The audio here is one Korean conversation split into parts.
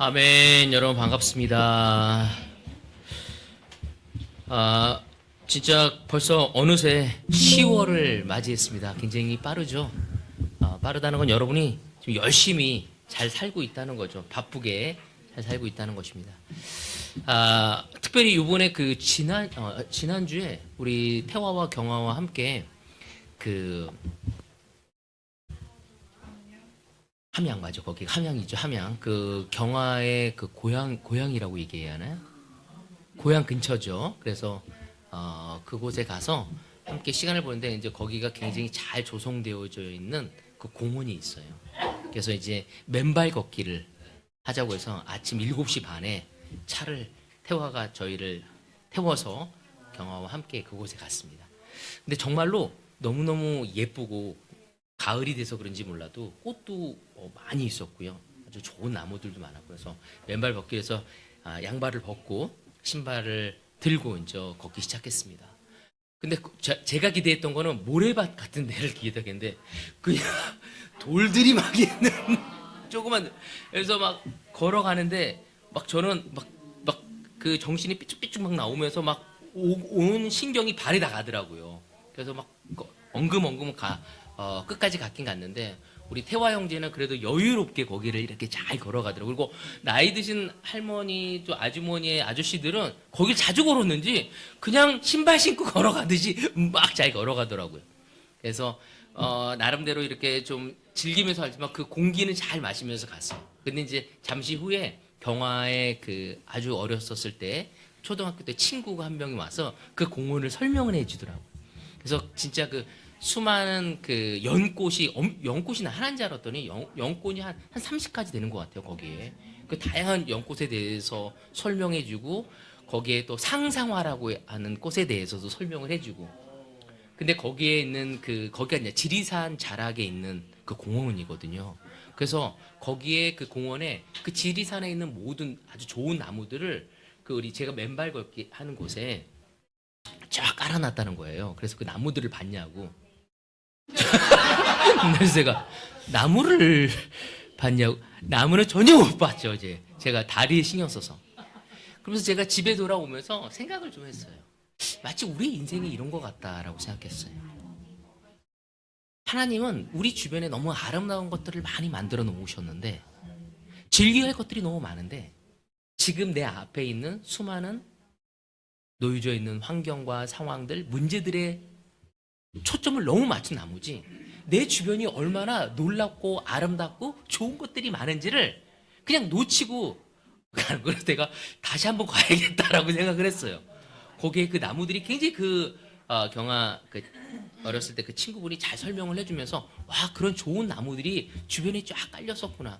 아멘. 여러분 반갑습니다. 진짜 벌써 어느새 10월을 맞이했습니다. 굉장히 빠르죠. 빠르다는 건 여러분이 지금 열심히 잘 살고 있다는 거죠. 바쁘게 잘 살고 있다는 것입니다. 특별히 이번에 그 지난주에 우리 태화와 경화와 함께 그 함양 맞아. 거기 함양이죠. 함양. 그 경화의 그 고향이라고 얘기해야 하나요? 고향 근처죠. 그래서 그곳에 가서 함께 시간을 보는데 이제 거기가 굉장히 잘 조성되어져 있는 그 공원이 있어요. 그래서 이제 맨발 걷기를 하자고 해서 아침 7시 반에 차를 태화가 저희를 태워서 경화와 함께 그곳에 갔습니다. 근데 정말로 너무너무 예쁘고 가을이 돼서 그런지 몰라도 꽃도 많이 있었고요. 아주 좋은 나무들도 많았고 그래서 맨발 걷기에서 양발을 벗고 신발을 들고 이제 걷기 시작했습니다. 근데 제가 기대했던 거는 모래밭 같은 데를 기대했는데 그냥 돌들이 막 있는 조그만 그래서 막 걸어가는데 막 저는 막 그 정신이 삐쭉삐쭉 막 나오면서 막 온 신경이 발에 다 가더라고요. 그래서 막 엉금엉금 끝까지 갔긴 갔는데 우리 태화 형제는 그래도 여유롭게 거기를 이렇게 잘 걸어가더라고요. 그리고 나이 드신 할머니 또 아주머니의 아저씨들은 거길 자주 걸었는지 그냥 신발 신고 걸어가듯이 막 잘 걸어가더라고요. 그래서 나름대로 이렇게 좀 즐기면서 하지만 그 공기는 잘 마시면서 갔어요. 근데 이제 잠시 후에 경화에 그 아주 어렸었을 때 초등학교 때 친구가 한 명이 와서 그 공원을 설명을 해주더라고요. 그래서 진짜 그 수많은 그 연꽃이 하나인 줄 알았더니 연꽃이 한 30가지 되는 것 같아요. 거기에 그 다양한 연꽃에 대해서 설명해주고 거기에 또 상상화라고 하는 꽃에 대해서도 설명을 해주고 근데 거기에 있는 거기가 이제 지리산 자락에 있는 그 공원이거든요. 그래서 거기에 그 공원에 그 지리산에 있는 모든 아주 좋은 나무들을 제가 맨발 걷기 하는 곳에 쫙 깔아놨다는 거예요. 그래서 그 나무들을 봤냐고. 그래서 제가 나무를 봤냐고. 나무는 전혀 못 봤죠. 이제 제가 다리에 신경 써서. 그러면서 제가 집에 돌아오면서 생각을 좀 했어요. 마치 우리 인생이 이런 것 같다라고 생각했어요. 하나님은 우리 주변에 너무 아름다운 것들을 많이 만들어 놓으셨는데 즐겨야 할 것들이 너무 많은데 지금 내 앞에 있는 수많은 놓여져 있는 환경과 상황들, 문제들에 초점을 너무 맞춘 나머지 내 주변이 얼마나 놀랍고 아름답고 좋은 것들이 많은지를 그냥 놓치고 그래서 내가 다시 한번 가야겠다라고 생각을 했어요. 거기에 그 나무들이 굉장히 경아 어렸을 때 그 친구분이 잘 설명을 해주면서 와 그런 좋은 나무들이 주변에 쫙 깔렸었구나.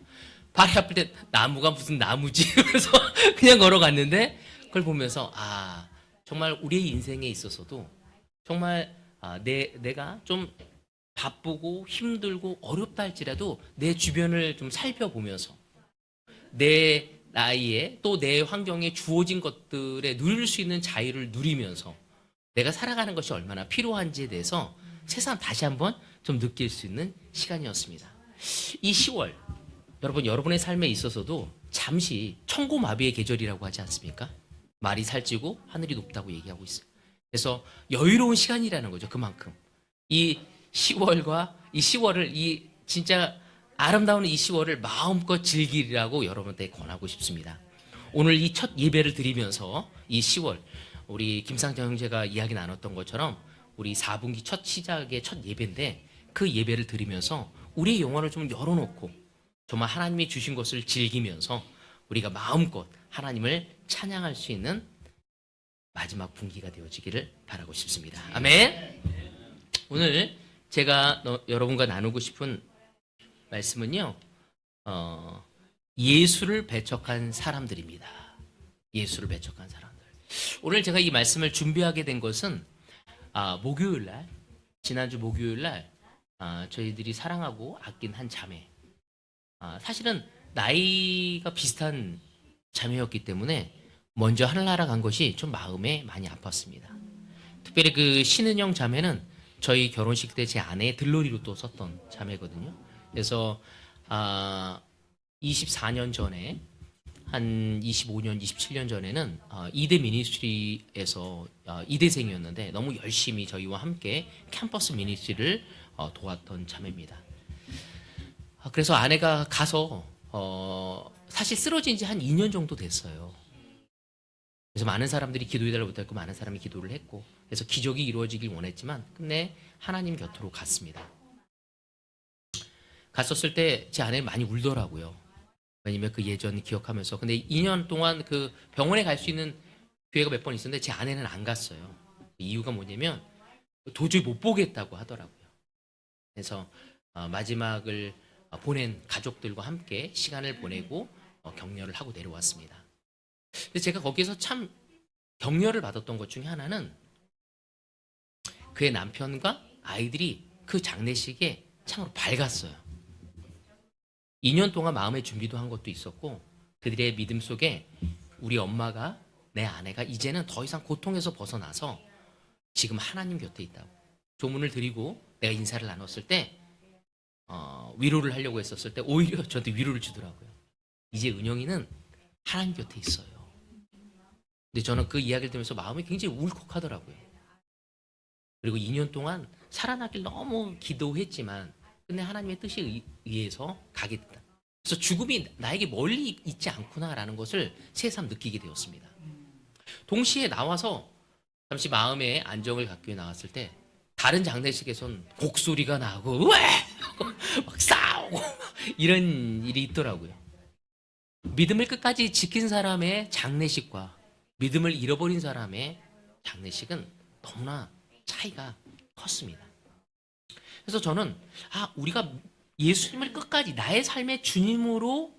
발이 아플 때 나무가 무슨 나무지? 그래서 그냥 걸어갔는데 그걸 보면서 정말 우리의 인생에 있어서도 정말 내가 좀 바쁘고 힘들고 어렵다 할지라도 내 주변을 좀 살펴보면서 내 나이에 또 내 환경에 주어진 것들에 누릴 수 있는 자유를 누리면서 내가 살아가는 것이 얼마나 필요한지에 대해서 새삼 다시 한번 좀 느낄 수 있는 시간이었습니다. 이 10월 여러분의 삶에 있어서도 잠시 천고마비의 계절이라고 하지 않습니까? 말이 살찌고 하늘이 높다고 얘기하고 있어요. 그래서 여유로운 시간이라는 거죠. 그만큼 이 10월을 진짜 아름다운 이 10월을 마음껏 즐기라고 여러분한테 권하고 싶습니다. 오늘 이 첫 예배를 드리면서 이 10월 우리 김상정 형제가 이야기 나눴던 것처럼 우리 4분기 첫 시작의 첫 예배인데 그 예배를 드리면서 우리의 영혼을 좀 열어놓고 정말 하나님이 주신 것을 즐기면서 우리가 마음껏 하나님을 찬양할 수 있는 마지막 분기가 되어지기를 바라고 싶습니다. 아멘. 오늘 제가 여러분과 나누고 싶은 말씀은요. 예수를 배척한 사람들입니다. 예수를 배척한 사람들. 오늘 제가 이 말씀을 준비하게 된 것은 지난주 목요일날 저희들이 사랑하고 아낀 한 자매 사실은 나이가 비슷한 자매였기 때문에 먼저 하늘나라 간 것이 좀 마음에 많이 아팠습니다. 특별히 그 신은영 자매는 저희 결혼식 때 제 아내의 들러리로 또 썼던 자매거든요. 그래서 24년 전에 한 25년, 27년 전에는 이대 미니스트리에서 이대생이었는데 너무 열심히 저희와 함께 캠퍼스 미니스트리를 도왔던 자매입니다. 그래서 아내가 가서 사실 쓰러진 지 한 2년 정도 됐어요. 그래서 많은 사람들이 기도해달라고 했고 많은 사람이 기도를 했고 그래서 기적이 이루어지길 원했지만 끝내 하나님 곁으로 갔습니다. 갔었을 때 제 아내는 많이 울더라고요. 왜냐면 그 예전 기억하면서. 근데 2년 동안 그 병원에 갈 수 있는 기회가 몇 번 있었는데 제 아내는 안 갔어요. 이유가 뭐냐면 도저히 못 보겠다고 하더라고요. 그래서 마지막을 보낸 가족들과 함께 시간을 보내고 격려를 하고 내려왔습니다. 근데 제가 거기서 참 격려를 받았던 것 중에 하나는 그의 남편과 아이들이 그 장례식에 참으로 밝았어요. 2년 동안 마음의 준비도 한 것도 있었고 그들의 믿음 속에 우리 엄마가 내 아내가 이제는 더 이상 고통에서 벗어나서 지금 하나님 곁에 있다고 조문을 드리고 내가 인사를 나눴을 때 위로를 하려고 했었을 때 오히려 저한테 위로를 주더라고요. 이제 은영이는 하나님 곁에 있어요. 근데 저는 그 이야기를 들으면서 마음이 굉장히 울컥하더라고요. 그리고 2년 동안 살아나길 너무 기도했지만 근데 하나님의 뜻에 의해서 가게 됐다. 그래서 죽음이 나에게 멀리 있지 않구나라는 것을 새삼 느끼게 되었습니다. 동시에 나와서 잠시 마음의 안정을 갖기 위해 나왔을 때 다른 장례식에선 곡소리가 나고 왜! 막 싸우고 이런 일이 있더라고요. 믿음을 끝까지 지킨 사람의 장례식과 믿음을 잃어버린 사람의 장례식은 너무나 차이가 컸습니다. 그래서 저는 우리가 예수님을 끝까지 나의 삶의 주님으로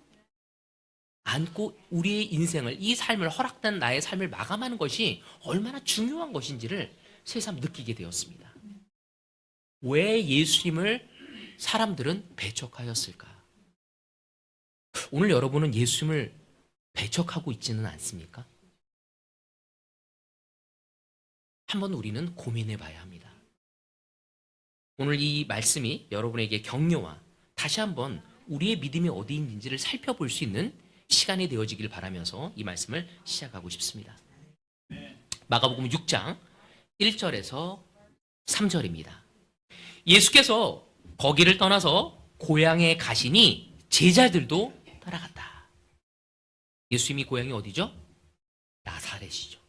안고 우리의 인생을 이 삶을 허락된 나의 삶을 마감하는 것이 얼마나 중요한 것인지를 새삼 느끼게 되었습니다. 왜 예수님을 사람들은 배척하였을까? 오늘 여러분은 예수님을 배척하고 있지는 않습니까? 한번 우리는 고민해 봐야 합니다. 오늘 이 말씀이 여러분에게 격려와 다시 한번 우리의 믿음이 어디 있는지를 살펴볼 수 있는 시간이 되어지길 바라면서 이 말씀을 시작하고 싶습니다. 마가복음 6장 1절에서 3절입니다. 예수께서 거기를 떠나서 고향에 가시니 제자들도 따라갔다. 예수님이 고향이 어디죠? 나사렛이죠.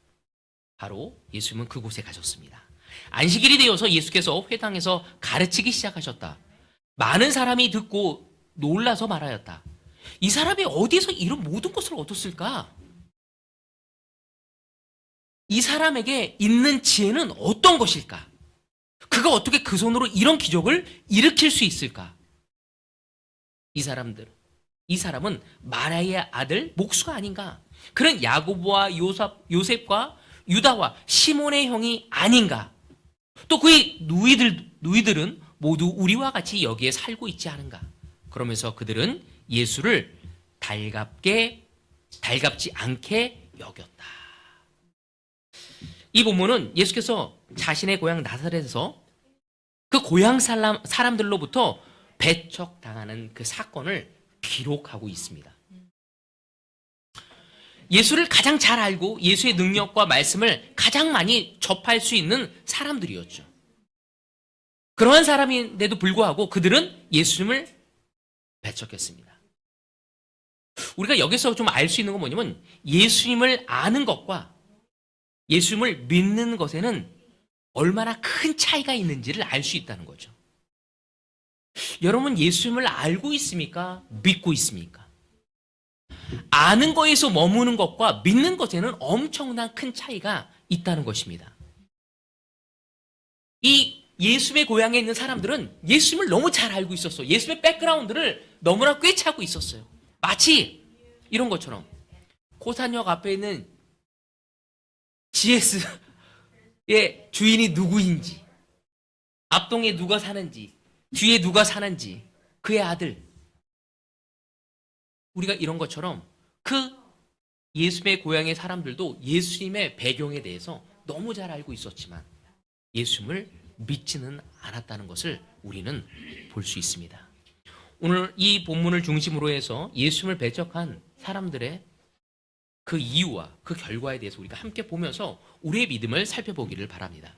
바로 예수님은 그곳에 가셨습니다. 안식일이 되어서 예수께서 회당에서 가르치기 시작하셨다. 많은 사람이 듣고 놀라서 말하였다. 이 사람이 어디서 이런 모든 것을 얻었을까? 이 사람에게 있는 지혜는 어떤 것일까? 그가 어떻게 그 손으로 이런 기적을 일으킬 수 있을까? 이 사람은 마리아의 아들 목수가 아닌가? 그는 야고보와 요셉과 유다와 시몬의 형이 아닌가? 또 그의 누이들은 모두 우리와 같이 여기에 살고 있지 않은가? 그러면서 그들은 예수를 달갑지 않게 여겼다. 이 본문은 예수께서 자신의 고향 나사렛에서 그 고향 사람들로부터 배척당하는 그 사건을 기록하고 있습니다. 예수를 가장 잘 알고 예수의 능력과 말씀을 가장 많이 접할 수 있는 사람들이었죠. 그러한 사람인데도 불구하고 그들은 예수님을 배척했습니다. 우리가 여기서 좀 알 수 있는 건 뭐냐면 예수님을 아는 것과 예수님을 믿는 것에는 얼마나 큰 차이가 있는지를 알 수 있다는 거죠. 여러분 예수님을 알고 있습니까? 믿고 있습니까? 아는 거에서 머무는 것과 믿는 것에는 엄청난 큰 차이가 있다는 것입니다. 이 예수님의 고향에 있는 사람들은 예수님을 너무 잘 알고 있었어요. 예수님의 백그라운드를 너무나 꿰차고 있었어요. 마치 이런 것처럼 고산역 앞에 있는 GS의 주인이 누구인지, 앞동에 누가 사는지, 뒤에 누가 사는지, 그의 아들. 우리가 이런 것처럼 그 예수님의 고향의 사람들도 예수님의 배경에 대해서 너무 잘 알고 있었지만 예수님을 믿지는 않았다는 것을 우리는 볼 수 있습니다. 오늘 이 본문을 중심으로 해서 예수님을 배척한 사람들의 그 이유와 그 결과에 대해서 우리가 함께 보면서 우리의 믿음을 살펴보기를 바랍니다.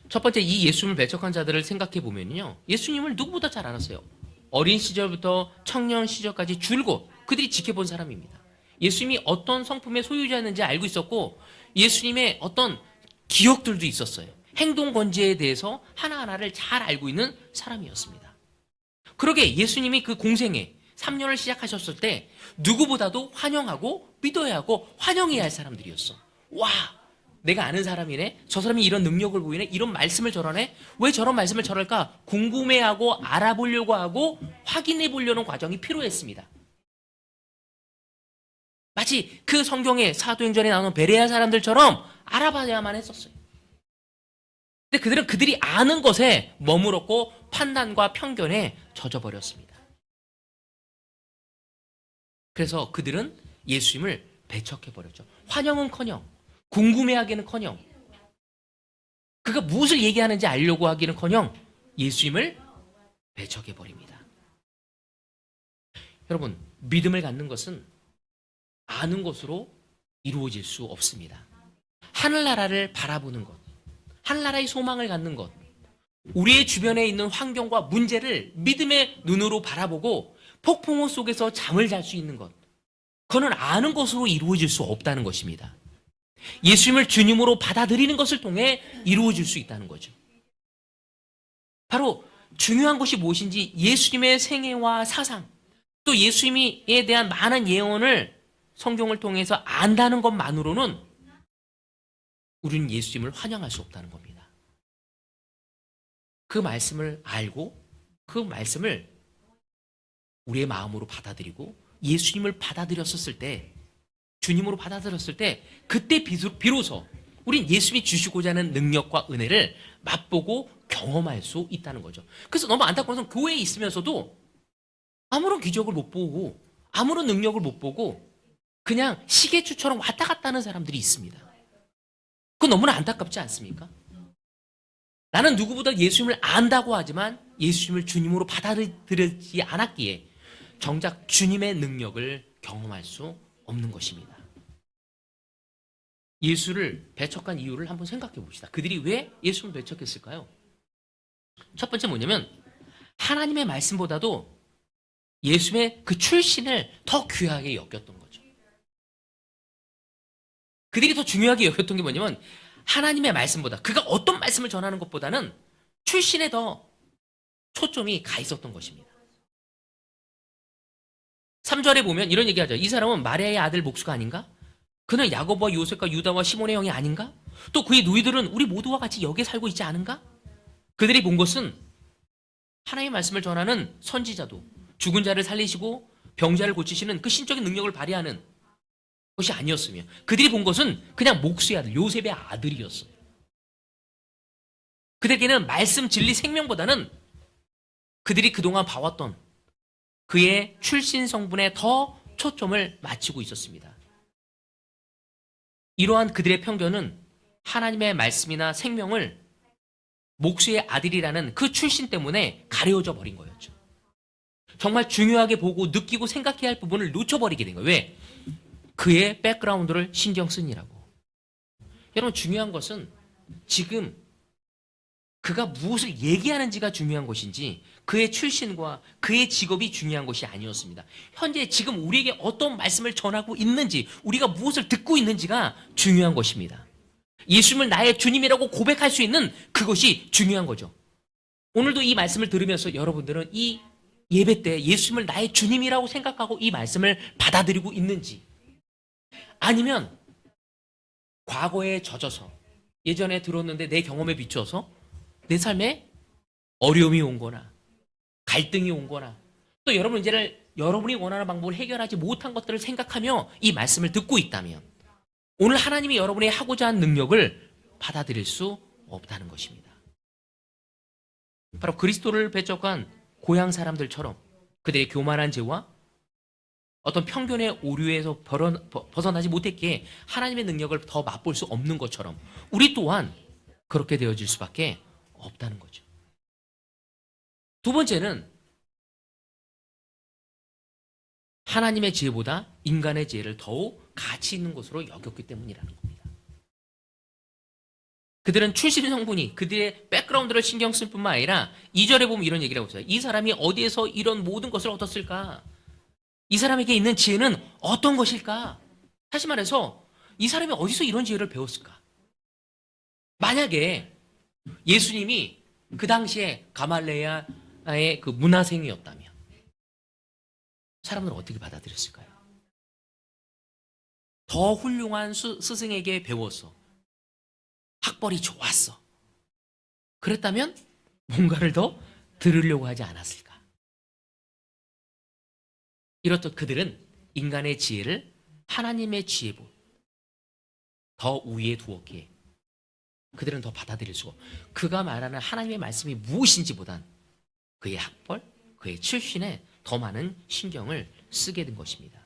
첫 번째, 이 예수님을 배척한 자들을 생각해 보면요, 예수님을 누구보다 잘 알았어요. 어린 시절부터 청년 시절까지 줄곧 그들이 지켜본 사람입니다. 예수님이 어떤 성품의 소유자였는지 알고 있었고, 예수님의 어떤 기억들도 있었어요. 행동 권지에 대해서 하나하나를 잘 알고 있는 사람이었습니다. 그러게 예수님이 그 공생애 3년을 시작하셨을 때 누구보다도 환영하고 믿어야 하고 환영해야 할 사람들이었어. 와, 내가 아는 사람이네. 저 사람이 이런 능력을 보이네. 이런 말씀을 전하네. 왜 저런 말씀을 전할까? 궁금해하고 알아보려고 하고 확인해 보려는 과정이 필요했습니다. 마치 그 성경의 사도행전에 나오는 베레아 사람들처럼 알아봐야만 했었어요. 근데 그들은 그들이 아는 것에 머물렀고 판단과 편견에 젖어버렸습니다. 그래서 그들은 예수님을 배척해버렸죠. 환영은커녕 궁금해하기는커녕 그가 무엇을 얘기하는지 알려고 하기는커녕 예수님을 배척해버립니다. 여러분, 믿음을 갖는 것은 아는 것으로 이루어질 수 없습니다. 하늘나라를 바라보는 것, 하늘나라의 소망을 갖는 것, 우리의 주변에 있는 환경과 문제를 믿음의 눈으로 바라보고 폭풍우 속에서 잠을 잘 수 있는 것, 그거는 아는 것으로 이루어질 수 없다는 것입니다. 예수님을 주님으로 받아들이는 것을 통해 이루어질 수 있다는 거죠. 바로 중요한 것이 무엇인지 예수님의 생애와 사상, 또 예수님에 대한 많은 예언을 성경을 통해서 안다는 것만으로는 우리는 예수님을 환영할 수 없다는 겁니다. 그 말씀을 알고 그 말씀을 우리의 마음으로 받아들이고 예수님을 받아들였었을 때, 주님으로 받아들였을 때 그때 비로소 우린 예수님이 주시고자 하는 능력과 은혜를 맛보고 경험할 수 있다는 거죠. 그래서 너무 안타까운 것은 교회에 있으면서도 아무런 기적을 못 보고 아무런 능력을 못 보고 그냥 시계추처럼 왔다 갔다 하는 사람들이 있습니다. 그건 너무나 안타깝지 않습니까? 나는 누구보다 예수님을 안다고 하지만 예수님을 주님으로 받아들이지 않았기에 정작 주님의 능력을 경험할 수 없는 것입니다. 예수를 배척한 이유를 한번 생각해 봅시다. 그들이 왜 예수를 배척했을까요? 첫 번째 뭐냐면 하나님의 말씀보다도 예수님의 그 출신을 더 귀하게 여겼던 거죠. 그들이 더 중요하게 여겼던 게 뭐냐면 하나님의 말씀보다, 그가 어떤 말씀을 전하는 것보다는 출신에 더 초점이 가 있었던 것입니다. 3절에 보면 이런 얘기하죠. 이 사람은 마리아의 아들 목수가 아닌가? 그는 야고보와 요셉과 유다와 시몬의 형이 아닌가? 또 그의 누이들은 우리 모두와 같이 여기에 살고 있지 않은가? 그들이 본 것은 하나님의 말씀을 전하는 선지자도, 죽은 자를 살리시고 병자를 고치시는 그 신적인 능력을 발휘하는 것이 아니었으며, 그들이 본 것은 그냥 목수의 아들, 요셉의 아들이었어요. 그들에게는 말씀, 진리, 생명보다는 그들이 그동안 봐왔던 그의 출신 성분에 더 초점을 맞추고 있었습니다. 이러한 그들의 편견은 하나님의 말씀이나 생명을 목수의 아들이라는 그 출신 때문에 가려져 버린 거였죠. 정말 중요하게 보고 느끼고 생각해야 할 부분을 놓쳐버리게 된 거예요. 왜? 그의 백그라운드를 신경 쓰니라고. 여러분, 중요한 것은 지금 그가 무엇을 얘기하는지가 중요한 것인지 그의 출신과 그의 직업이 중요한 것이 아니었습니다. 현재 지금 우리에게 어떤 말씀을 전하고 있는지, 우리가 무엇을 듣고 있는지가 중요한 것입니다. 예수님을 나의 주님이라고 고백할 수 있는 그것이 중요한 거죠. 오늘도 이 말씀을 들으면서 여러분들은 이 예배 때 예수님을 나의 주님이라고 생각하고 이 말씀을 받아들이고 있는지, 아니면 과거에 젖어서 예전에 들었는데 내 경험에 비추어서 내 삶에 어려움이 온 거나 갈등이 온 거나 또 여러분 문제를 여러분이 원하는 방법을 해결하지 못한 것들을 생각하며 이 말씀을 듣고 있다면 오늘 하나님이 여러분이 하고자 하는 능력을 받아들일 수 없다는 것입니다. 바로 그리스도를 배척한 고향 사람들처럼 그들의 교만한 죄와 어떤 편견의 오류에서 벗어나지 못했기에 하나님의 능력을 더 맛볼 수 없는 것처럼 우리 또한 그렇게 되어질 수밖에 없다는 거죠. 두 번째는 하나님의 지혜보다 인간의 지혜를 더욱 가치 있는 것으로 여겼기 때문이라는 겁니다. 그들은 출신 성분이 그들의 백그라운드를 신경 쓸 뿐만 아니라 2절에 보면 이런 얘기를 하고 있어요. 이 사람이 어디에서 이런 모든 것을 얻었을까? 이 사람에게 있는 지혜는 어떤 것일까? 다시 말해서 이 사람이 어디서 이런 지혜를 배웠을까? 만약에 예수님이 그 당시에 가말레아의 그 문화생이었다면 사람들은 어떻게 받아들였을까요? 더 훌륭한 스승에게 배웠어. 학벌이 좋았어. 그랬다면 뭔가를 더 들으려고 하지 않았을까? 이렇듯 그들은 인간의 지혜를 하나님의 지혜보다 더 우위에 두었기에 그들은 더 받아들일 수가 없고, 그가 말하는 하나님의 말씀이 무엇인지보단 그의 학벌, 그의 출신에 더 많은 신경을 쓰게 된 것입니다.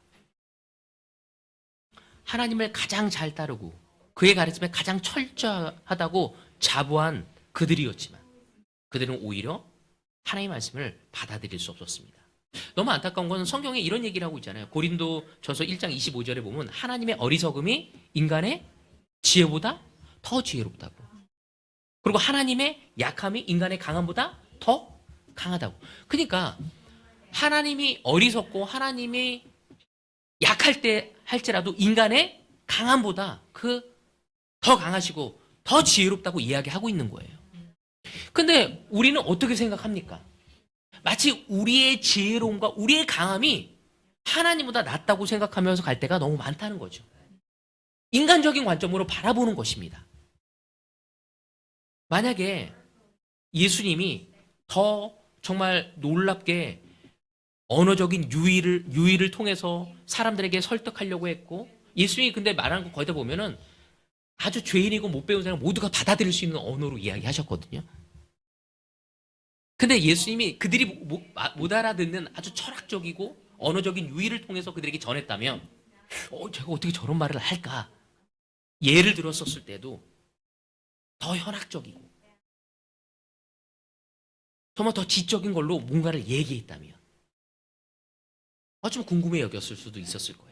하나님을 가장 잘 따르고 그의 가르침에 가장 철저하다고 자부한 그들이었지만 그들은 오히려 하나님의 말씀을 받아들일 수 없었습니다. 너무 안타까운 것은 성경에 이런 얘기를 하고 있잖아요. 고린도전서 1장 25절에 보면 하나님의 어리석음이 인간의 지혜보다 더 지혜롭다고, 그리고 하나님의 약함이 인간의 강함보다 더 강하다고. 그러니까 하나님이 어리석고 하나님이 약할 때 할지라도 인간의 강함보다 그 더 강하시고 더 지혜롭다고 이야기하고 있는 거예요. 근데 우리는 어떻게 생각합니까? 마치 우리의 지혜로움과 우리의 강함이 하나님보다 낫다고 생각하면서 갈 때가 너무 많다는 거죠. 인간적인 관점으로 바라보는 것입니다. 만약에 예수님이 더 정말 놀랍게 언어적인 유의를 통해서 사람들에게 설득하려고 했고, 예수님이 근데 말하는 거 거의 다 보면은 아주 죄인이고 못 배운 사람 모두가 받아들일 수 있는 언어로 이야기하셨거든요. 근데 예수님이 그들이 못 알아듣는 아주 철학적이고 언어적인 유의를 통해서 그들에게 전했다면 제가 어떻게 저런 말을 할까? 예를 들었었을 때도 더 현학적이고 정말 더 지적인 걸로 뭔가를 얘기했다면 좀 궁금해 여겼을 수도 있었을 거예요.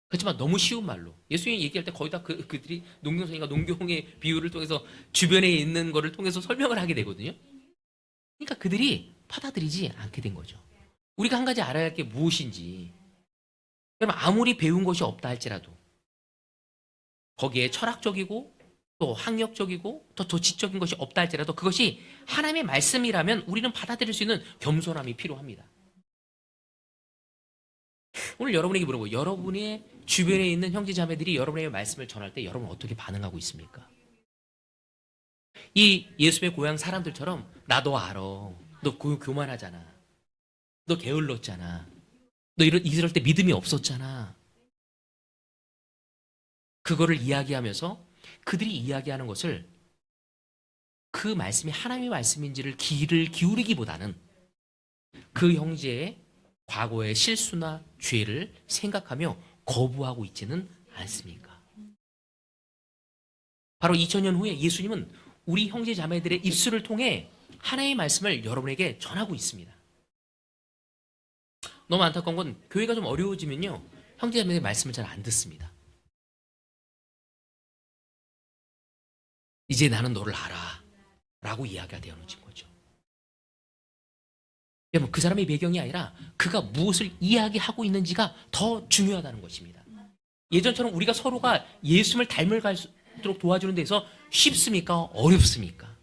그렇지만 너무 쉬운 말로 예수님이 얘기할 때 거의 다 그들이 농경선이가 농경의 비유를 통해서 주변에 있는 거를 통해서 설명을 하게 되거든요. 그러니까 그들이 받아들이지 않게 된 거죠. 우리가 한 가지 알아야 할 게 무엇인지, 여러분 아무리 배운 것이 없다 할지라도 거기에 철학적이고 또 학력적이고 더 지적인 것이 없다 할지라도 그것이 하나님의 말씀이라면 우리는 받아들일 수 있는 겸손함이 필요합니다. 오늘 여러분에게 물어보고, 여러분의 주변에 있는 형제자매들이 여러분의 말씀을 전할 때 여러분은 어떻게 반응하고 있습니까? 이 예수의 고향 사람들처럼 나 너 알아, 너 교만하잖아, 너 게을렀잖아, 너 이럴 때 믿음이 없었잖아, 그거를 이야기하면서 그들이 이야기하는 것을 그 말씀이 하나님의 말씀인지를 귀를 기울이기보다는 그 형제의 과거의 실수나 죄를 생각하며 거부하고 있지는 않습니까? 바로 2000년 후에 예수님은 우리 형제 자매들의 입술을 통해 하나님의 말씀을 여러분에게 전하고 있습니다. 너무 안타까운 건 교회가 좀 어려워지면요, 형제 자매들의 말씀을 잘 안 듣습니다. 이제 나는 너를 알아 라고 이야기가 되어놓은 거죠. 여러분, 그 사람의 배경이 아니라 그가 무엇을 이야기하고 있는지가 더 중요하다는 것입니다. 예전처럼 우리가 서로가 예수님을 닮을갈수록 도와주는 데서 쉽습니까? 어렵습니까?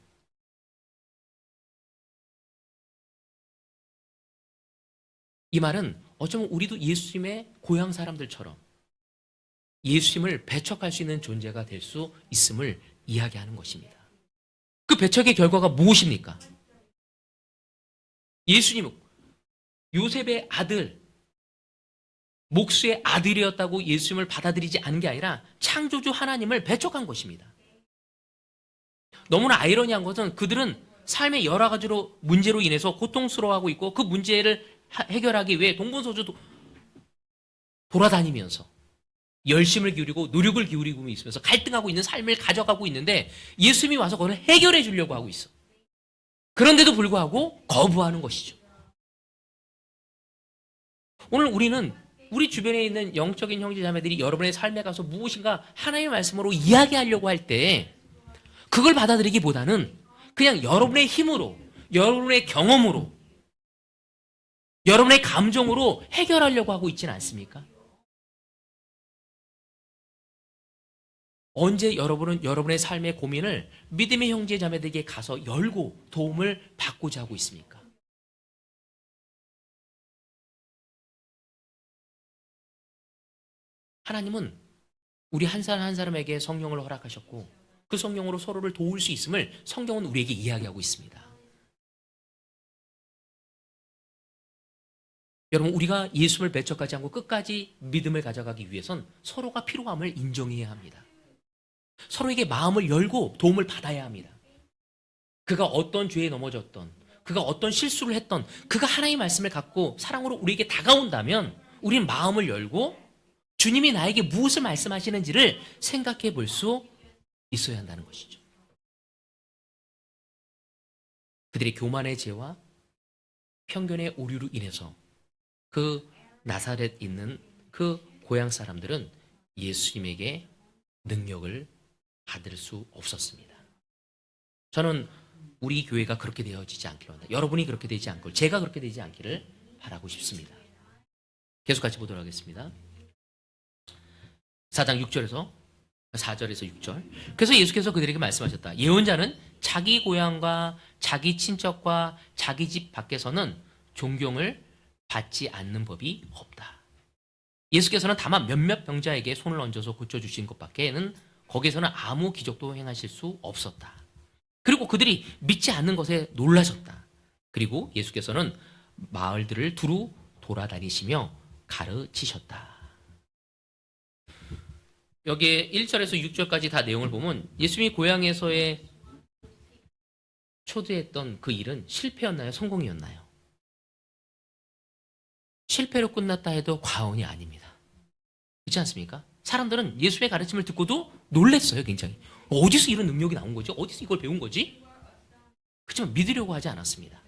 이 말은 어쩌면 우리도 예수님의 고향 사람들처럼 예수님을 배척할 수 있는 존재가 될 수 있음을 이야기하는 것입니다. 그 배척의 결과가 무엇입니까? 예수님은 요셉의 아들, 목수의 아들이었다고 예수님을 받아들이지 않은 게 아니라 창조주 하나님을 배척한 것입니다. 너무나 아이러니한 것은 그들은 삶의 여러 가지로 문제로 인해서 고통스러워하고 있고 그 문제를 해결하기 위해 동분서주 돌아다니면서 열심을 기울이고 노력을 기울이고 있으면서 갈등하고 있는 삶을 가져가고 있는데 예수님이 와서 그걸 해결해 주려고 하고 있어. 그런데도 불구하고 거부하는 것이죠. 오늘 우리는 우리 주변에 있는 영적인 형제자매들이 여러분의 삶에 가서 무엇인가 하나님의 말씀으로 이야기하려고 할 때 그걸 받아들이기보다는 그냥 여러분의 힘으로, 여러분의 경험으로, 여러분의 감정으로 해결하려고 하고 있지는 않습니까? 언제 여러분은 여러분의 삶의 고민을 믿음의 형제자매들에게 가서 열고 도움을 받고자 하고 있습니까? 하나님은 우리 한 사람 한 사람에게 성령을 허락하셨고 그 성령으로 서로를 도울 수 있음을 성경은 우리에게 이야기하고 있습니다. 여러분, 우리가 예수를 배척하지 않고 끝까지 믿음을 가져가기 위해선 서로가 필요함을 인정해야 합니다. 서로에게 마음을 열고 도움을 받아야 합니다. 그가 어떤 죄에 넘어졌던, 그가 어떤 실수를 했던, 그가 하나님의 말씀을 갖고 사랑으로 우리에게 다가온다면 우리는 마음을 열고 주님이 나에게 무엇을 말씀하시는지를 생각해 볼 수 있어야 한다는 것이죠. 그들의 교만의 죄와 편견의 오류로 인해서 그 나사렛 있는 그 고향 사람들은 예수님에게 능력을 받을 수 없었습니다. 저는 우리 교회가 그렇게 되어지지 않기를 원합니다. 여러분이 그렇게 되지 않고 제가 그렇게 되지 않기를 바라고 싶습니다. 계속 같이 보도록 하겠습니다. 4장 6절에서 4절에서 6절. 그래서 예수께서 그들에게 말씀하셨다. 예언자는 자기 고향과 자기 친척과 자기 집 밖에서는 존경을 받지 않는 법이 없다. 예수께서는 다만 몇몇 병자에게 손을 얹어서 고쳐주신 것밖에는 거기에서는 아무 기적도 행하실 수 없었다. 그리고 그들이 믿지 않는 것에 놀라셨다. 그리고 예수께서는 마을들을 두루 돌아다니시며 가르치셨다. 여기에 1절에서 6절까지 다 내용을 보면 예수님이 고향에서의 초대했던 그 일은 실패였나요? 성공이었나요? 실패로 끝났다 해도 과언이 아닙니다. 그렇지 않습니까? 사람들은 예수의 가르침을 듣고도 놀랬어요, 굉장히. 어디서 이런 능력이 나온 거지? 어디서 이걸 배운 거지? 그렇지만 믿으려고 하지 않았습니다.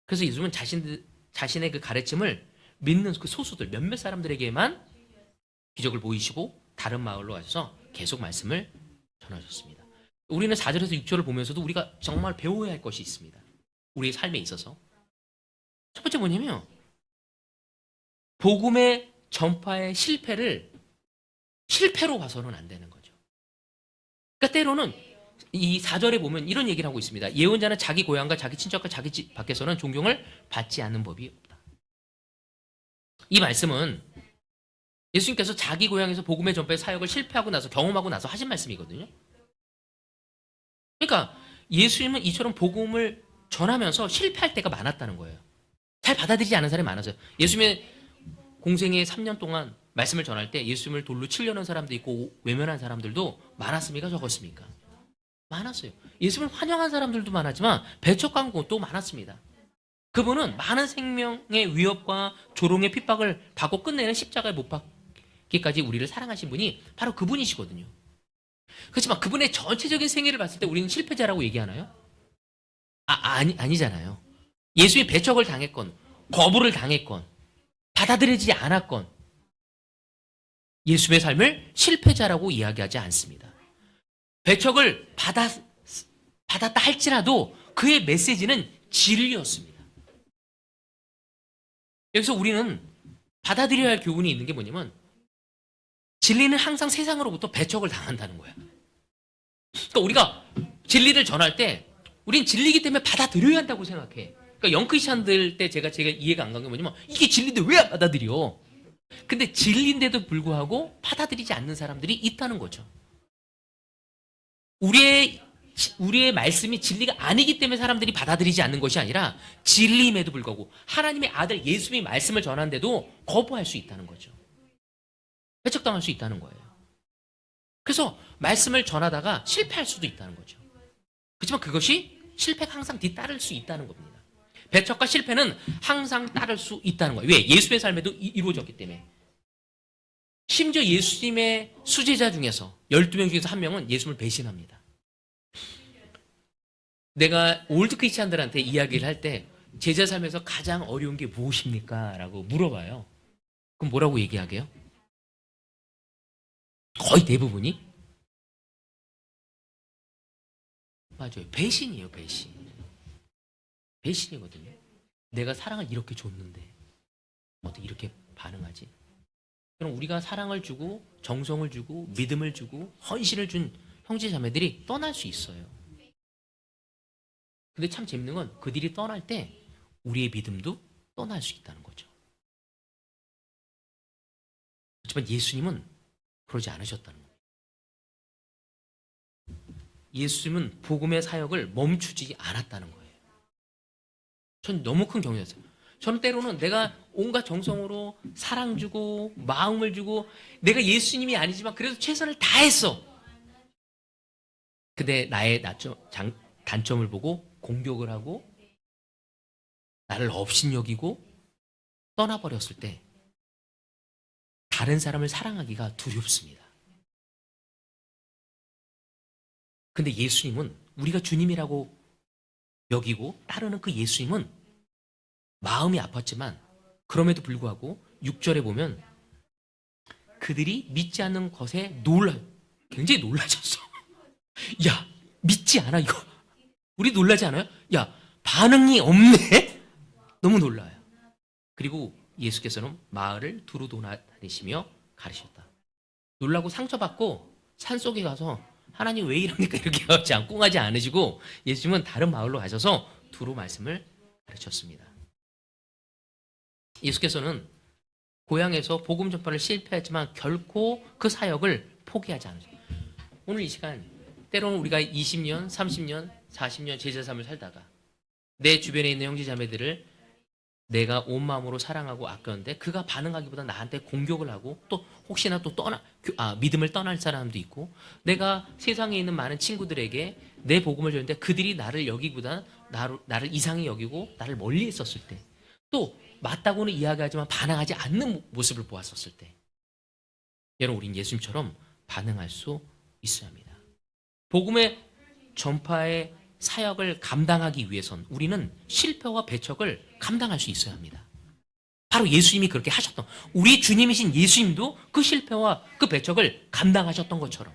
그래서 예수님은 자신의 그 가르침을 믿는 그 소수들, 몇몇 사람들에게만 기적을 보이시고 다른 마을로 가셔서 계속 말씀을 전하셨습니다. 우리는 4절에서 6절을 보면서도 우리가 정말 배워야 할 것이 있습니다. 우리의 삶에 있어서. 첫 번째 뭐냐면 복음의 전파의 실패로 봐서는 안 되는 거죠. 그러니까 때로는 이 4절에 보면 이런 얘기를 하고 있습니다. 예언자는 자기 고향과 자기 친척과 자기 집 밖에서는 존경을 받지 않는 법이 없다. 이 말씀은 예수님께서 자기 고향에서 복음의 전파의 사역을 실패하고 나서 경험하고 나서 하신 말씀이거든요. 그러니까 예수님은 이처럼 복음을 전하면서 실패할 때가 많았다는 거예요. 잘 받아들이지 않은 사람이 많았어요. 예수님의 공생의 3년 동안 말씀을 전할 때 예수님을 돌로 치려는 사람도 있고 외면한 사람들도 많았습니까? 적었습니까? 많았어요. 예수님을 환영한 사람들도 많았지만 배척한 곳도 많았습니다. 그분은 많은 생명의 위협과 조롱의 핍박을 받고 끝내는 십자가에 못 박기까지 우리를 사랑하신 분이 바로 그분이시거든요. 그렇지만 그분의 전체적인 생애를 봤을 때 우리는 실패자라고 얘기하나요? 아니잖아요. 예수님이 배척을 당했건 거부를 당했건 받아들이지 않았건 예수님의 삶을 실패자라고 이야기하지 않습니다. 배척을 받았다 할지라도 그의 메시지는 진리였습니다. 여기서 우리는 받아들여야 할 교훈이 있는 게 뭐냐면 진리는 항상 세상으로부터 배척을 당한다는 거야. 그러니까 우리가 진리를 전할 때 우린 진리이기 때문에 받아들여야 한다고 생각해. 그러니까 영크리스찬들 때 제가 이해가 안 간 게 뭐냐면 이게 진리인데 왜 안 받아들여? 근데 진리인데도 불구하고 받아들이지 않는 사람들이 있다는 거죠. 우리의 말씀이 진리가 아니기 때문에 사람들이 받아들이지 않는 것이 아니라 진리임에도 불구하고 하나님의 아들 예수님이 말씀을 전하는데도 거부할 수 있다는 거죠. 배척당할 수 있다는 거예요. 그래서 말씀을 전하다가 실패할 수도 있다는 거죠. 그렇지만 그것이 실패가 항상 뒤따를 수 있다는 겁니다. 배척과 실패는 항상 따를 수 있다는 거예요. 왜? 예수의 삶에도 이루어졌기 때문에. 심지어 예수님의 수제자 중에서 12명 중에서 한 명은 예수님을 배신합니다. 내가 올드 크리스찬들한테 이야기를 할 때 제자 삶에서 가장 어려운 게 무엇입니까? 라고 물어봐요. 그럼 뭐라고 얘기하게요? 거의 대부분이 맞아요. 배신이에요, 배신. 배신이거든요. 내가 사랑을 이렇게 줬는데 어떻게 이렇게 반응하지? 그럼 우리가 사랑을 주고 정성을 주고 믿음을 주고 헌신을 준 형제 자매들이 떠날 수 있어요. 근데 참 재밌는 건 그들이 떠날 때 우리의 믿음도 떠날 수 있다는 거죠. 하지만 예수님은 그러지 않으셨다는 거예요. 예수님은 복음의 사역을 멈추지 않았다는 거예요. 전 너무 큰 경험이었어요. 저는 때로는 내가 온갖 정성으로 사랑 주고 마음을 주고 내가 예수님이 아니지만 그래도 최선을 다했어. 근데 나의 단점을 보고 공격을 하고 나를 업신여기고 떠나버렸을 때 다른 사람을 사랑하기가 두렵습니다. 근데 예수님은 우리가 주님이라고 여기고 따르는 그 예수님은 마음이 아팠지만 그럼에도 불구하고 6절에 보면 그들이 믿지 않는 것에 굉장히 놀라셨어. 야, 믿지 않아 이거. 우리 놀라지 않아요? 야, 반응이 없네? 너무 놀라요. 그리고 예수께서는 마을을 두루 돌아다니시며 가르쳤다. 놀라고 상처받고 산속에 가서 하나님 왜 이럽니까? 이렇게 하지 않고 꿍하지 않으시고 예수님은 다른 마을로 가셔서 두루 말씀을 가르쳤습니다. 예수께서는 고향에서 복음 전파를 실패했지만 결코 그 사역을 포기하지 않으셨어요. 오늘 이 시간 때로는 우리가 20년, 30년, 40년 제자 삶을 살다가 내 주변에 있는 형제 자매들을 내가 온 마음으로 사랑하고 아꼈는데 그가 반응하기보다 나한테 공격을 하고 또 혹시나 또 믿음을 떠날 사람도 있고 내가 세상에 있는 많은 친구들에게 내 복음을 줬는데 그들이 나를 여기보다 나를 이상히 여기고 나를 멀리 했었을 때 또 맞다고는 이야기하지만 반응하지 않는 모습을 보았었을 때 여러분 우린 예수님처럼 반응할 수 있어야 합니다. 복음의 전파의 사역을 감당하기 위해선 우리는 실패와 배척을 감당할 수 있어야 합니다. 바로 예수님이 그렇게 하셨던 우리 주님이신 예수님도 그 실패와 그 배척을 감당하셨던 것처럼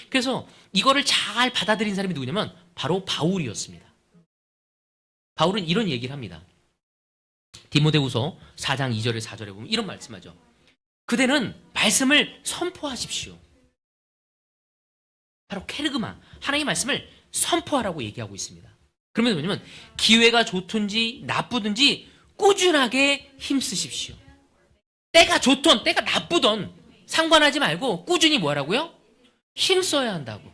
그래서 이거를 잘 받아들인 사람이 누구냐면 바로 바울이었습니다. 바울은 이런 얘기를 합니다. 디모데후서 4장 2절에 4절에 보면 이런 말씀하죠. 그대는 말씀을 선포하십시오. 바로 케르그마 하나님의 말씀을 선포하라고 얘기하고 있습니다. 그러면 뭐냐면 기회가 좋든지 나쁘든지 꾸준하게 힘쓰십시오. 때가 좋던 때가 나쁘던 상관하지 말고 꾸준히 뭐라고요? 힘써야 한다고.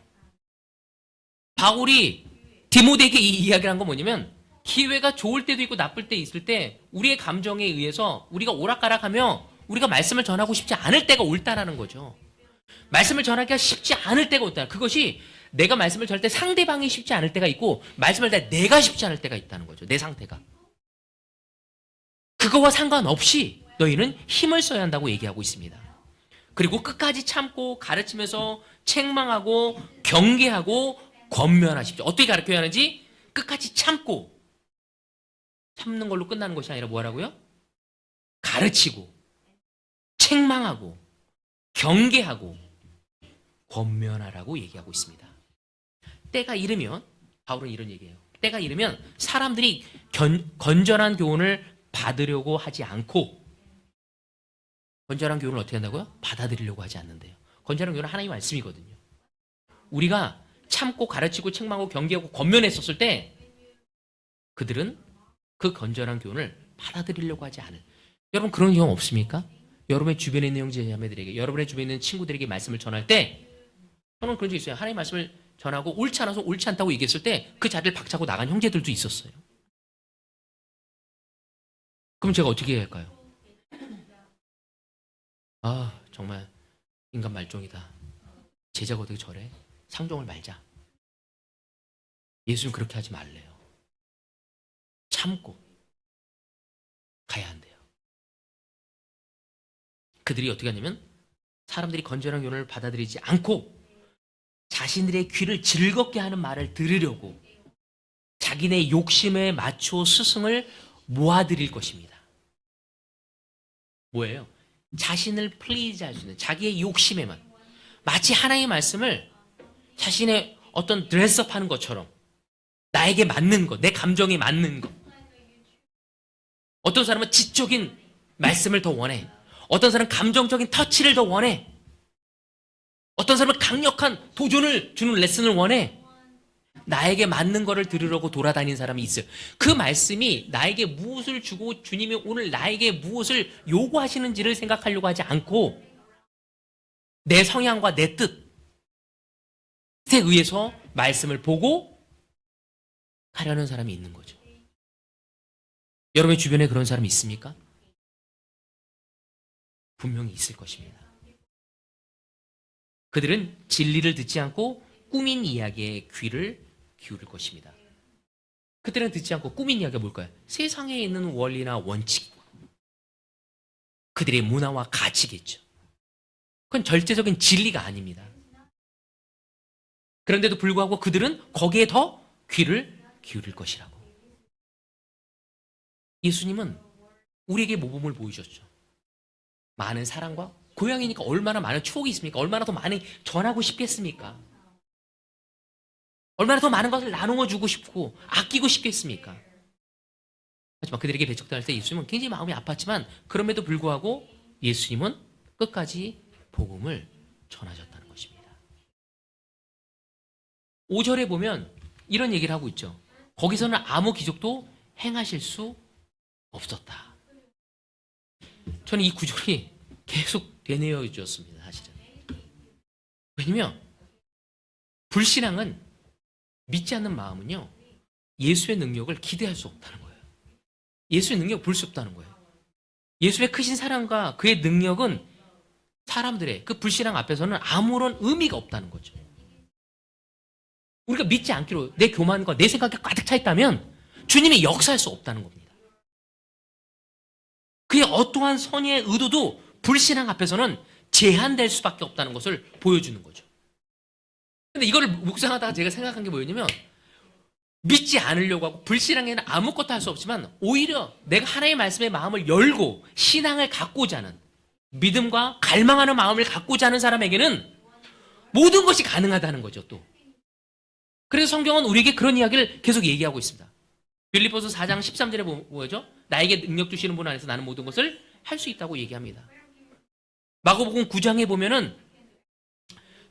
바울이 디모데에게 이 이야기를 한 건 뭐냐면 기회가 좋을 때도 있고 나쁠 때 있을 때 우리의 감정에 의해서 우리가 오락가락하며 우리가 말씀을 전하고 싶지 않을 때가 옳다라는 거죠. 말씀을 전하기가 쉽지 않을 때가 있다. 그것이 내가 말씀을 전할 때 상대방이 쉽지 않을 때가 있고 말씀을 할 때 내가 쉽지 않을 때가 있다는 거죠. 내 상태가. 그거와 상관없이 너희는 힘을 써야 한다고 얘기하고 있습니다. 그리고 끝까지 참고 가르치면서 책망하고 경계하고 권면하십시오. 어떻게 가르쳐야 하는지 끝까지 참고 참는 걸로 끝나는 것이 아니라 뭐라고요? 가르치고 책망하고 경계하고 권면하라고 얘기하고 있습니다. 때가 이르면 바울은 이런 얘기예요. 때가 이르면 사람들이 건전한 교훈을 받으려고 하지 않고 건전한 교훈을 어떻게 한다고요? 받아들이려고 하지 않는데요. 건전한 교훈은 하나님의 말씀이거든요. 우리가 참고 가르치고 책망하고 경계하고 권면했었을 때 그들은 그 건전한 교훈을 받아들이려고 하지 않을. 여러분 그런 경험 없습니까? 여러분의 주변에 있는 형제 자매들에게 여러분의 주변에 있는 친구들에게 말씀을 전할 때 저는 그런 적 있어요. 하나님 말씀을 전하고 옳지 않아서 옳지 않다고 얘기했을 때 그 자리를 박차고 나간 형제들도 있었어요. 그럼 제가 어떻게 해야 할까요? 아 정말 인간 말종이다. 제자가 어떻게 저래? 상종을 말자. 예수는 그렇게 하지 말래요. 참고 가야 한대요. 그들이 어떻게 하냐면 사람들이 건전한 교훈을 받아들이지 않고 자신들의 귀를 즐겁게 하는 말을 들으려고 자기네 욕심에 맞춰 스승을 모아드릴 것입니다. 뭐예요? 자신을 플리즈할 수 있는 자기의 욕심에만, 마치 하나님의 말씀을 자신의 어떤 드레스업하는 것처럼 나에게 맞는 것, 내 감정에 맞는 것. 어떤 사람은 지적인 말씀을 더 원해. 어떤 사람은 감정적인 터치를 더 원해. 어떤 사람은 강력한 도전을 주는 레슨을 원해. 나에게 맞는 거를 들으려고 돌아다니는 사람이 있어요. 그 말씀이 나에게 무엇을 주고 주님이 오늘 나에게 무엇을 요구하시는지를 생각하려고 하지 않고 내 성향과 내 뜻에 의해서 말씀을 보고 가려는 사람이 있는 거죠. 여러분의 주변에 그런 사람이 있습니까? 분명히 있을 것입니다. 그들은 진리를 듣지 않고 꾸민 이야기에 귀를 기울일 것입니다. 그들은 듣지 않고 꾸민 이야기가 뭘까요? 세상에 있는 원리나 원칙, 그들의 문화와 가치겠죠. 그건 절대적인 진리가 아닙니다. 그런데도 불구하고 그들은 거기에 더 귀를 기울일 것이라고. 예수님은 우리에게 모범을 보여줬죠. 많은 사랑과, 고향이니까 얼마나 많은 추억이 있습니까? 얼마나 더 많이 전하고 싶겠습니까? 얼마나 더 많은 것을 나누어 주고 싶고 아끼고 싶겠습니까? 하지만 그들에게 배척당할 때 예수님은 굉장히 마음이 아팠지만 그럼에도 불구하고 예수님은 끝까지 복음을 전하셨다는 것입니다. 5절에 보면 이런 얘기를 하고 있죠. 거기서는 아무 기적도 행하실 수 없었다. 저는 이 구절이 계속 되뇌어졌습니다. 사실은. 왜냐면 불신앙은, 믿지 않는 마음은요, 예수의 능력을 기대할 수 없다는 거예요. 예수의 능력을 볼 수 없다는 거예요. 예수의 크신 사랑과 그의 능력은 사람들의 그 불신앙 앞에서는 아무런 의미가 없다는 거죠. 우리가 믿지 않기로 내 교만과 내 생각이 가득 차 있다면 주님이 역사할 수 없다는 겁니다. 그의 어떠한 선의 의도도 불신앙 앞에서는 제한될 수밖에 없다는 것을 보여주는 거죠. 근데 이걸 묵상하다가 제가 생각한 게 뭐였냐면, 믿지 않으려고 하고 불신앙에는 아무것도 할 수 없지만 오히려 내가 하나님의 말씀에 마음을 열고 신앙을 갖고자 하는, 믿음과 갈망하는 마음을 갖고자 하는 사람에게는 모든 것이 가능하다는 거죠. 또 그래서 성경은 우리에게 그런 이야기를 계속 얘기하고 있습니다. 빌립보서 4장 13절에 뭐죠? 나에게 능력 주시는 분 안에서 나는 모든 것을 할 수 있다고 얘기합니다. 마가복음 9장에 보면은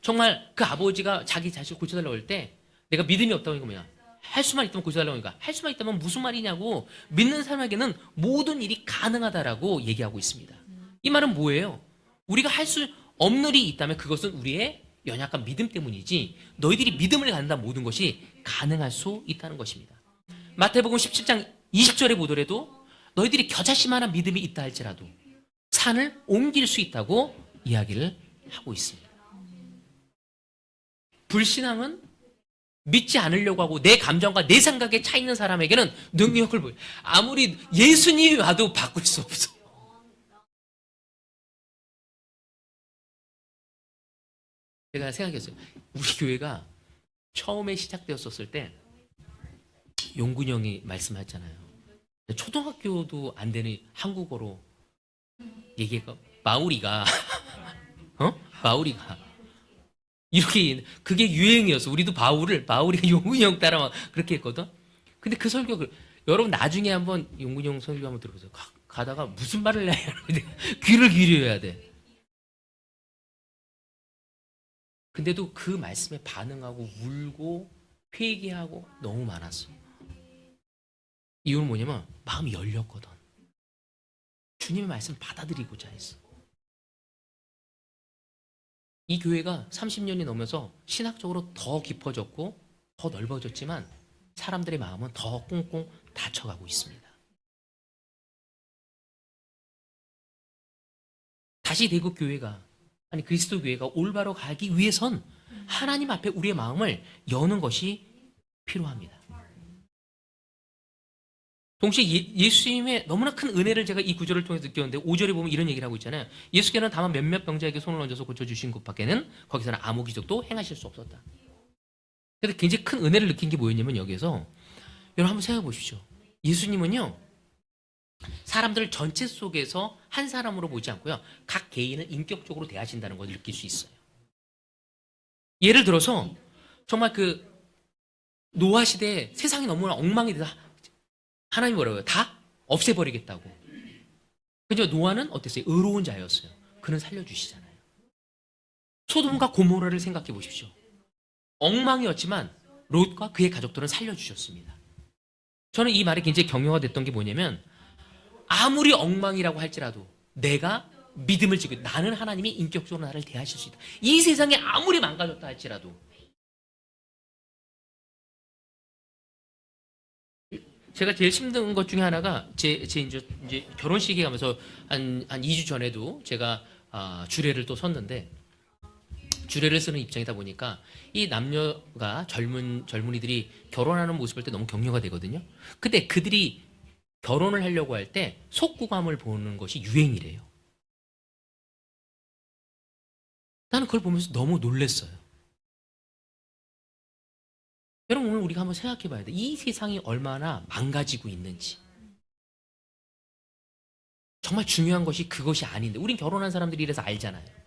정말 그 아버지가 자기 자식을 고쳐달라고 할 때 내가 믿음이 없다고 하니까 뭐냐? 할 수만 있다면 고쳐달라고 하니까 할 수만 있다면 무슨 말이냐고, 믿는 사람에게는 모든 일이 가능하다라고 얘기하고 있습니다. 이 말은 뭐예요? 우리가 할 수 없는 일이 있다면 그것은 우리의 연약한 믿음 때문이지 너희들이 믿음을 갖는다 모든 것이 가능할 수 있다는 것입니다. 마태복음 17장 20절에 보더라도 너희들이 겨자씨만한 믿음이 있다 할지라도 산을 옮길 수 있다고 이야기를 하고 있습니다. 불신앙은 믿지 않으려고 하고 내 감정과 내 생각에 차 있는 사람에게는 능력을 보여. 아무리 예수님이 와도 바꿀 수 없어. 제가 생각했어요. 우리 교회가 처음에 시작되었을 때 용군이 형이 말씀하셨잖아요. 초등학교도 안 되는 한국어로 얘기가, 마우리가 마우리가 이렇게, 그게 유행이었어. 우리도 마우리가 용군이 형 따라 막 그렇게 했거든. 근데 그 설교, 여러분 나중에 한번 용군이 형 설교 한번 들어보세요. 가다가 무슨 말을 해야 돼. 귀를 기울여야 돼. 근데도 그 말씀에 반응하고 울고 회개하고 너무 많았어. 이유는 뭐냐면 마음이 열렸거든. 주님의 말씀을 받아들이고자 했어. 이 교회가 30년이 넘어서 신학적으로 더 깊어졌고 더 넓어졌지만 사람들의 마음은 더 꽁꽁 닫혀가고 있습니다. 다시 대구 교회가, 아니 그리스도 교회가 올바로 가기 위해선 하나님 앞에 우리의 마음을 여는 것이 필요합니다. 동시에 예수님의 너무나 큰 은혜를 제가 이 구절을 통해서 느꼈는데 5절에 보면 이런 얘기를 하고 있잖아요. 예수께서는 다만 몇몇 병자에게 손을 얹어서 고쳐주신 것밖에는 거기서는 아무 기적도 행하실 수 없었다. 그래서 굉장히 큰 은혜를 느낀 게 뭐였냐면, 여기에서 여러분 한번 생각해 보십시오. 예수님은요, 사람들 전체 속에서 한 사람으로 보지 않고요, 각 개인을 인격적으로 대하신다는 걸 느낄 수 있어요. 예를 들어서 정말 그 노아 시대에 세상이 너무나 엉망이 돼서 하나님이 뭐라고요? 다 없애버리겠다고. 그죠? 노아는 어땠어요? 의로운 자였어요. 그는 살려주시잖아요. 소돔과 고모라를 생각해 보십시오. 엉망이었지만 롯과 그의 가족들은 살려주셨습니다. 저는 이 말이 굉장히 경영화 됐던 게 뭐냐면, 아무리 엉망이라고 할지라도 내가 믿음을 지고 나는 하나님이 인격적으로 나를 대하실 수 있다. 이 세상에 아무리 망가졌다 할지라도. 제가 제일 힘든 것 중에 하나가 제 이제 결혼식에 가면서 한 2주 전에도 제가 주례를 또 섰는데, 주례를 쓰는 입장이다 보니까 이 남녀가 젊은이들이 결혼하는 모습을 때 너무 격려가 되거든요. 근데 그들이 결혼을 하려고 할 때 속구감을 보는 것이 유행이래요. 나는 그걸 보면서 너무 놀랐어요. 여러분, 오늘 우리가 한번 생각해 봐야 돼. 이 세상이 얼마나 망가지고 있는지. 정말 중요한 것이 그것이 아닌데, 우린 결혼한 사람들이 이래서 알잖아요.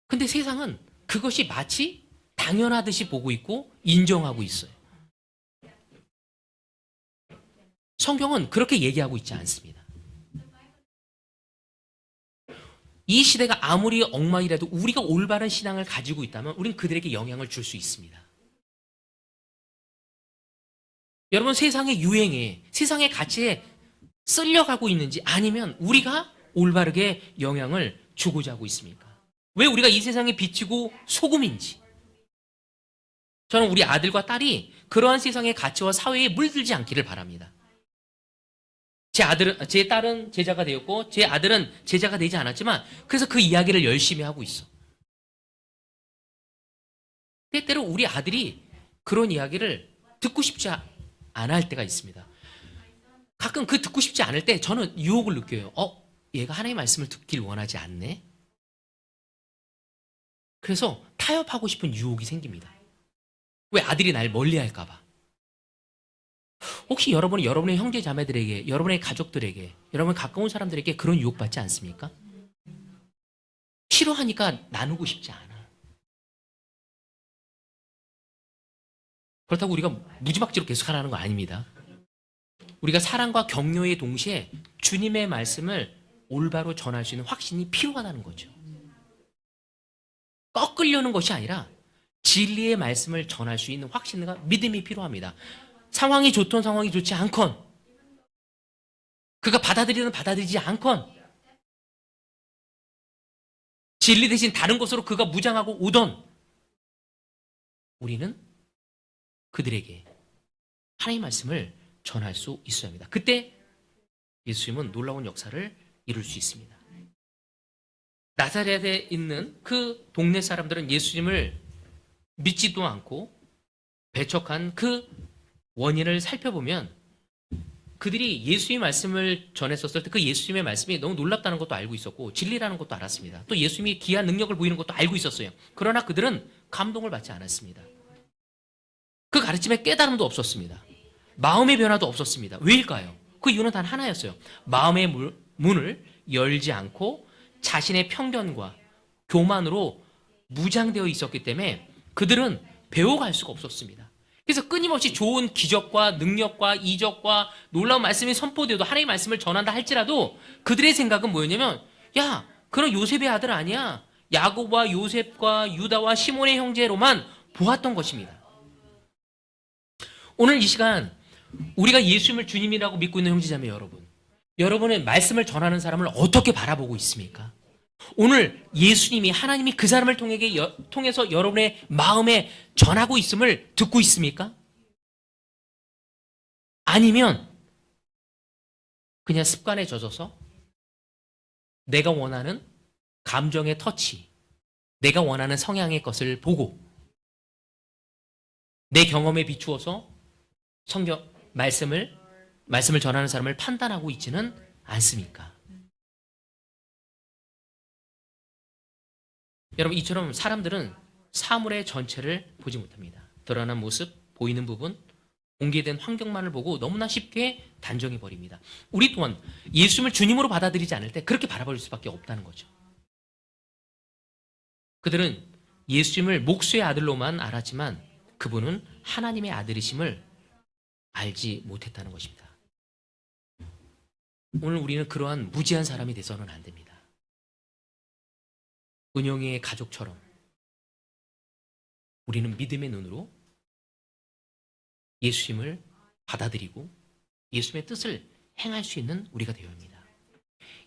근데 세상은 그것이 마치 당연하듯이 보고 있고 인정하고 있어요. 성경은 그렇게 얘기하고 있지 않습니다. 이 시대가 아무리 엉망이라도 우리가 올바른 신앙을 가지고 있다면 우린 그들에게 영향을 줄 수 있습니다. 여러분, 세상의 유행에, 세상의 가치에 쓸려가고 있는지, 아니면 우리가 올바르게 영향을 주고자 하고 있습니까? 왜 우리가 이 세상에 비치고 소금인지. 저는 우리 아들과 딸이 그러한 세상의 가치와 사회에 물들지 않기를 바랍니다. 제 딸은 제자가 되었고 제 아들은 제자가 되지 않았지만, 그래서 그 이야기를 열심히 하고 있어. 때때로 우리 아들이 그런 이야기를 듣고 싶지 않아 할 때가 있습니다. 가끔 그 듣고 싶지 않을 때 저는 유혹을 느껴요. 얘가 하나님의 말씀을 듣길 원하지 않네. 그래서 타협하고 싶은 유혹이 생깁니다. 왜? 아들이 날 멀리할까 봐. 혹시 여러분이 여러분의 형제 자매들에게, 여러분의 가족들에게, 여러분 가까운 사람들에게 그런 유혹받지 않습니까? 싫어하니까 나누고 싶지 않아. 그렇다고 우리가 무지막지로 계속 하라는 거 아닙니다. 우리가 사랑과 격려의 동시에 주님의 말씀을 올바로 전할 수 있는 확신이 필요하다는 거죠. 꺾으려는 것이 아니라 진리의 말씀을 전할 수 있는 확신과 믿음이 필요합니다. 상황이 좋던 상황이 좋지 않건, 그가 받아들이든 받아들이지 않건, 진리 대신 다른 것으로 그가 무장하고 오던, 우리는 그들에게 하나님의 말씀을 전할 수 있어야 합니다. 그때 예수님은 놀라운 역사를 이룰 수 있습니다. 나사렛에 있는 그 동네 사람들은 예수님을 믿지도 않고 배척한 그 원인을 살펴보면, 그들이 예수님의 말씀을 전했었을 때 그 예수님의 말씀이 너무 놀랍다는 것도 알고 있었고 진리라는 것도 알았습니다. 또 예수님이 귀한 능력을 보이는 것도 알고 있었어요. 그러나 그들은 감동을 받지 않았습니다. 그 가르침에 깨달음도 없었습니다. 마음의 변화도 없었습니다. 왜일까요? 그 이유는 단 하나였어요. 마음의 문을 열지 않고 자신의 편견과 교만으로 무장되어 있었기 때문에 그들은 배워갈 수가 없었습니다. 그래서 끊임없이 좋은 기적과 능력과 이적과 놀라운 말씀이 선포되어도, 하나님의 말씀을 전한다 할지라도 그들의 생각은 뭐였냐면, 야, 그런 요셉의 아들 아니야. 야곱과 요셉과 유다와 시몬의 형제로만 보았던 것입니다. 오늘 이 시간 우리가 예수님을 주님이라고 믿고 있는 형제자매 여러분, 여러분의 말씀을 전하는 사람을 어떻게 바라보고 있습니까? 오늘 예수님이, 하나님이 그 사람을 통해서 여러분의 마음에 전하고 있음을 듣고 있습니까? 아니면 그냥 습관에 젖어서 내가 원하는 감정의 터치, 내가 원하는 성향의 것을 보고 내 경험에 비추어서 성경 말씀을 전하는 사람을 판단하고 있지는 않습니까? 여러분, 이처럼 사람들은 사물의 전체를 보지 못합니다. 드러난 모습, 보이는 부분, 공개된 환경만을 보고 너무나 쉽게 단정해 버립니다. 우리 또한 예수님을 주님으로 받아들이지 않을 때 그렇게 바라볼 수밖에 없다는 거죠. 그들은 예수님을 목수의 아들로만 알았지만 그분은 하나님의 아들이심을 알지 못했다는 것입니다. 오늘 우리는 그러한 무지한 사람이 돼서는 안 됩니다. 은영이의 가족처럼 우리는 믿음의 눈으로 예수님을 받아들이고 예수님의 뜻을 행할 수 있는 우리가 되어야 합니다.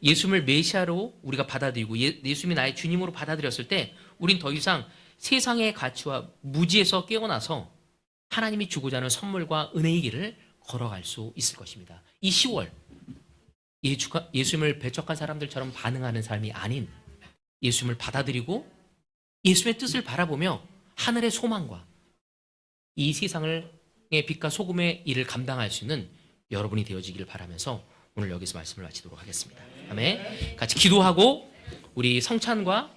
예수님을 메시아로 우리가 받아들이고 예수님이 나의 주님으로 받아들였을 때 우린 더 이상 세상의 가치와 무지에서 깨어나서 하나님이 주고자 하는 선물과 은혜의 길을 걸어갈 수 있을 것입니다. 이 10월 예수님을 배척한 사람들처럼 반응하는 삶이 아닌 예수님을 받아들이고 예수님의 뜻을 바라보며 하늘의 소망과 이 세상의 빛과 소금의 일을 감당할 수 있는 여러분이 되어지기를 바라면서 오늘 여기서 말씀을 마치도록 하겠습니다. 아멘. 같이 기도하고 우리 성찬과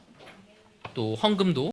또 헌금도